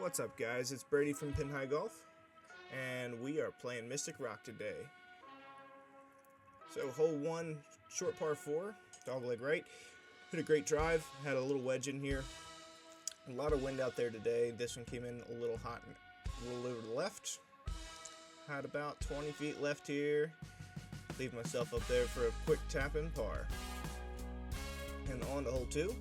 What's up, guys? It's Brady from Pin High Golf, and we are playing Mystic Rock today. So, hole 1, short par 4, dogleg right. Hit a great drive, had a little wedge in here. A lot of wind out there today. This one came in a little hot and a little over to the left. Had about 20 feet left here. Leave myself up there for a quick tap in par. And on to hole 2.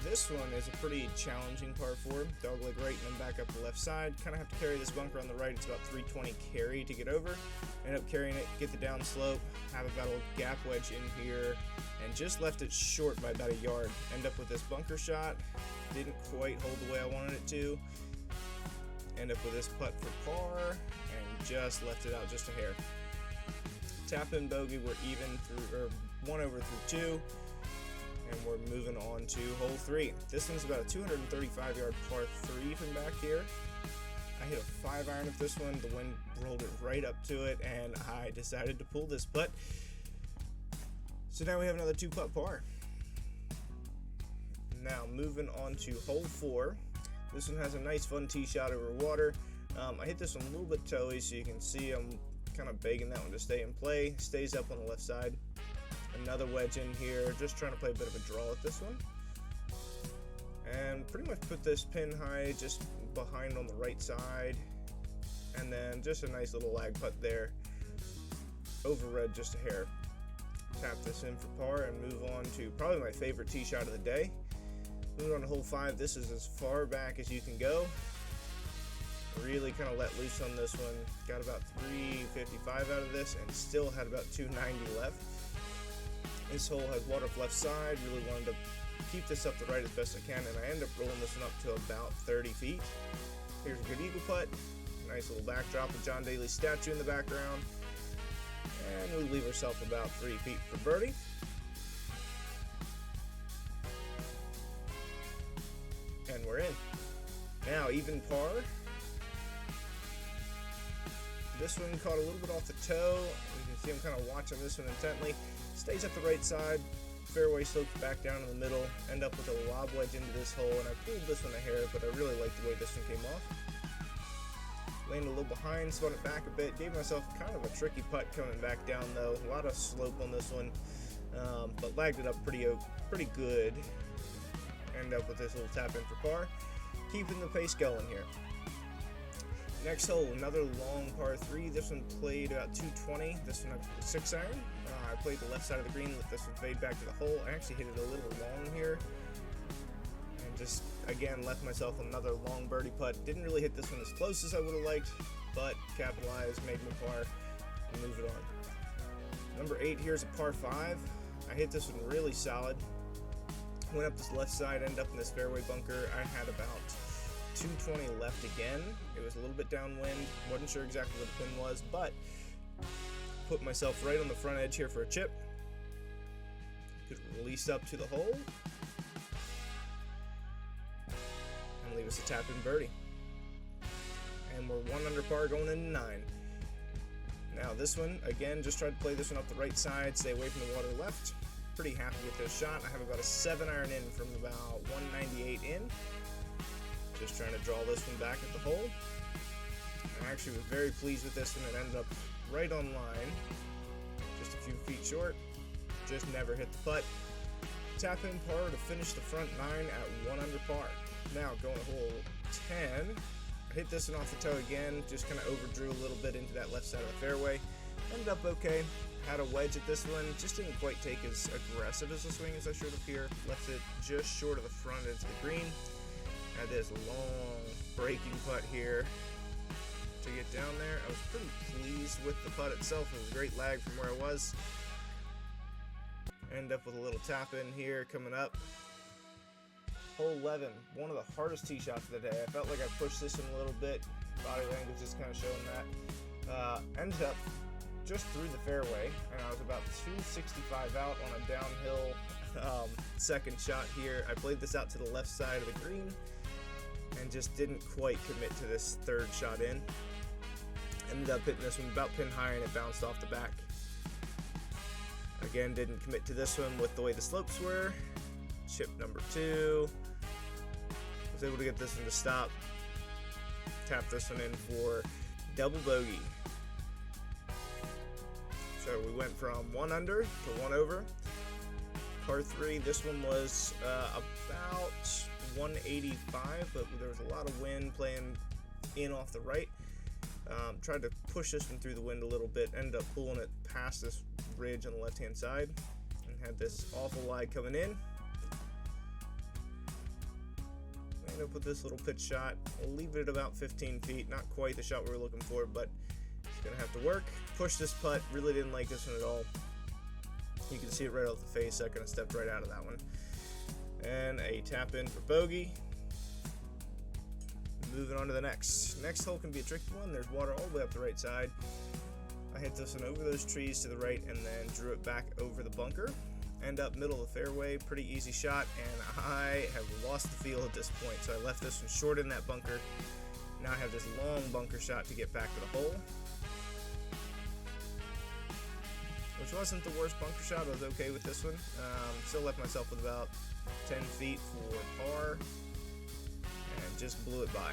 This one is a pretty challenging par 4, dogleg right and then back up the left side. Kind of have to carry this bunker on the right. It's about 320 carry to get over. End up carrying it, get the down slope, have about a gap wedge in here, and just left it short by about a yard. End up with this bunker shot. Didn't quite hold the way I wanted it to. End up with this putt for par, and just left it out just a hair. Tap in bogey, we're even through, or 1 over through 2. And we're moving on to hole 3. This one's about a 235 yard par 3 from back here. I hit a 5-iron with this one. The wind rolled it right up to it, and I decided to pull this putt. So now we have another 2-putt par. Now moving on to hole 4. This one has a nice fun tee shot over water. I hit this one a little bit toey, so you can see I'm kind of begging that one to stay in play. Stays up on the left side. Another wedge in here, just trying to play a bit of a draw at this one. And pretty much put this pin high just behind on the right side. And then just a nice little lag putt there. Over red just a hair. Tap this in for par and move on to probably my favorite tee shot of the day. Moving on to hole 5, this is as far back as you can go. Really kind of let loose on this one. Got about 355 out of this and still had about 290 left. This hole has water off left side. Really wanted to keep this up the right as best I can, and I end up rolling this one up to about 30 feet. Here's a good eagle putt. Nice little backdrop with John Daly's statue in the background. And we leave ourselves about 3 feet for birdie. And we're in. Now, even par. This one caught a little bit off the toe. You can see I'm kind of watching this one intently. Stays up the right side, fairway slopes back down in the middle, end up with a lob wedge into this hole, and I pulled this one a hair, but I really like the way this one came off. Landed a little behind, spun it back a bit, gave myself kind of a tricky putt coming back down though, a lot of slope on this one, but lagged it up pretty good. End up with this little tap in for par, keeping the pace going here. Next hole, another long par 3. This one played about 220. This one a 6-iron. I played the left side of the green, let this one fade back to the hole. I actually hit it a little long here. And just, again, left myself another long birdie putt. Didn't really hit this one as close as I would have liked, but capitalized, made my par, and move it on. Number 8, here's a par 5. I hit this one really solid. Went up this left side, ended up in this fairway bunker. I had about 220 left again. It was a little bit downwind. Wasn't sure exactly what the pin was, but put myself right on the front edge here for a chip. Could release up to the hole and leave us a tap in birdie. And we're 1 under par going into 9. Now this one, again, just tried to play this one up the right side, stay away from the water left. Pretty happy with this shot. I have about a 7-iron in from about 198 in. Just trying to draw this one back at the hole. I actually was very pleased with this one. It ended up right on line, just a few feet short. Just never hit the putt. Tap in par to finish the front 9 at 1 under par. Now going to hole 10. I hit this one off the toe again, just kind of overdrew a little bit into that left side of the fairway. Ended up okay. Had a wedge at this one, just didn't quite take as aggressive as the swing as I should have here. Left it just short of the front edge of the green. Had this long breaking putt here to get down there. I was pretty pleased with the putt itself. It was a great lag from where I was. End up with a little tap in here coming up. Hole 11, one of the hardest tee shots of the day. I felt like I pushed this in a little bit. Body language is kind of showing that. Ended up just through the fairway, and I was about 265 out on a downhill second shot here. I played this out to the left side of the green and just didn't quite commit to this third shot in. Ended up hitting this one about pin high and it bounced off the back. Again, didn't commit to this one with the way the slopes were. chip number 2. Was able to get this one to stop. Tap this one in for double bogey. So we went from 1 under to 1 over. Par 3, this one was about 185, but there was a lot of wind playing in off the right. Tried to push this one through the wind a little bit, ended up pulling it past this ridge on the left-hand side, and had this awful lie coming in. Ended up with this little pitch shot. We'll leave it at about 15 feet, not quite the shot we were looking for, but it's gonna have to work. Push this putt, really didn't like this one at all. You can see it right off the face, so I kind of stepped right out of that one. And a tap in for bogey. Moving on to the next. Next hole can be a tricky one. There's water all the way up the right side. I hit this one over those trees to the right and then drew it back over the bunker. End up middle of the fairway, pretty easy shot, and I have lost the feel at this point. So I left this one short in that bunker. Now I have this long bunker shot to get back to the hole. Which wasn't the worst bunker shot. I was okay with this one. Still left myself with about 10 feet for par, and just blew it by.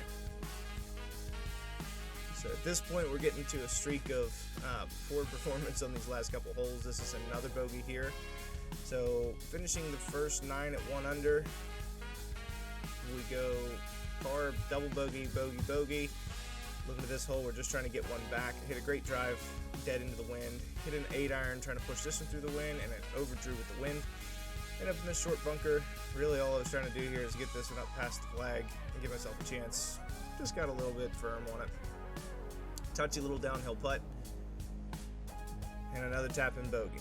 So at this point, we're getting to a streak of poor performance on these last couple holes. This is another bogey here. So finishing the first 9 at 1 under, we go par, double bogey, bogey, bogey. Looking at this hole, we're just trying to get one back. Hit a great drive, dead into the wind. Hit an 8-iron, trying to push this one through the wind, and it overdrew with the wind. Ended up in this short bunker. Really all I was trying to do here is get this one up past the flag and give myself a chance. Just got a little bit firm on it. Touchy little downhill putt. And another tap in bogey.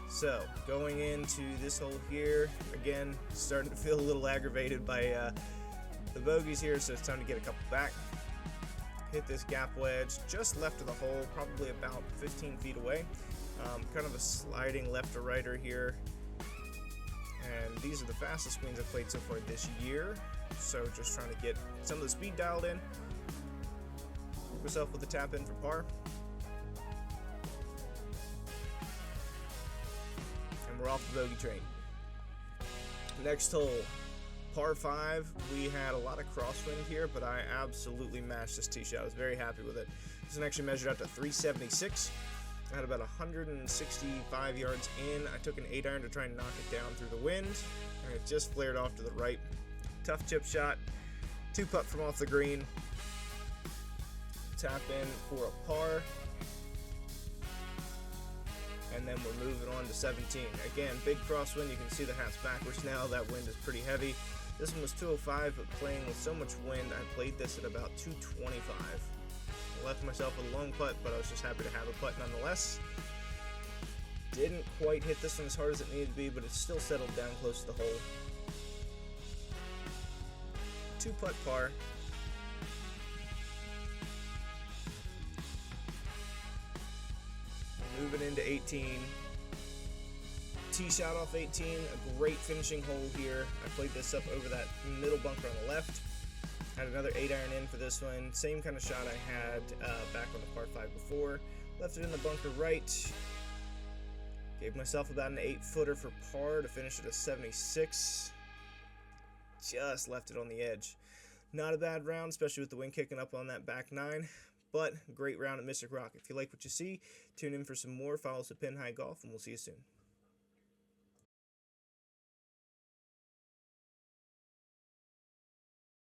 So, going into this hole here, again, starting to feel a little aggravated by the bogeys here, so it's time to get a couple back. Hit this gap wedge just left of the hole, probably about 15 feet away. Kind of a sliding left to righter here. And these are the fastest greens I've played so far this year. So just trying to get some of the speed dialed in. Hook myself with a tap in for par. And we're off the bogey train. Next hole, par 5. We had a lot of crosswind here, but I absolutely mashed this tee shot. I was very happy with it. This one actually measured out to 376. I had about 165 yards in. I took an 8-iron to try and knock it down through the wind, and it just flared off to the right. Tough chip shot, 2-putt from off the green. Tap in for a par. And then we're moving on to 17. Again, big crosswind. You can see the hat's backwards now. That wind is pretty heavy. This one was 205, but playing with so much wind, I played this at about 225. I left myself with a long putt, but I was just happy to have a putt nonetheless. Didn't quite hit this one as hard as it needed to be, but it still settled down close to the hole. 2-putt par. Moving into 18. Tee shot off 18, a great finishing hole here. I played this up over that middle bunker on the left. Had another 8-iron in for this one. Same kind of shot I had back on the par 5 before. Left it in the bunker right. Gave myself about an 8-footer for par to finish at a 76. Just left it on the edge. Not a bad round, especially with the wind kicking up on that back 9. But great round at Mystic Rock. If you like what you see, tune in for some more. Follow us at Pin High Golf, and we'll see you soon.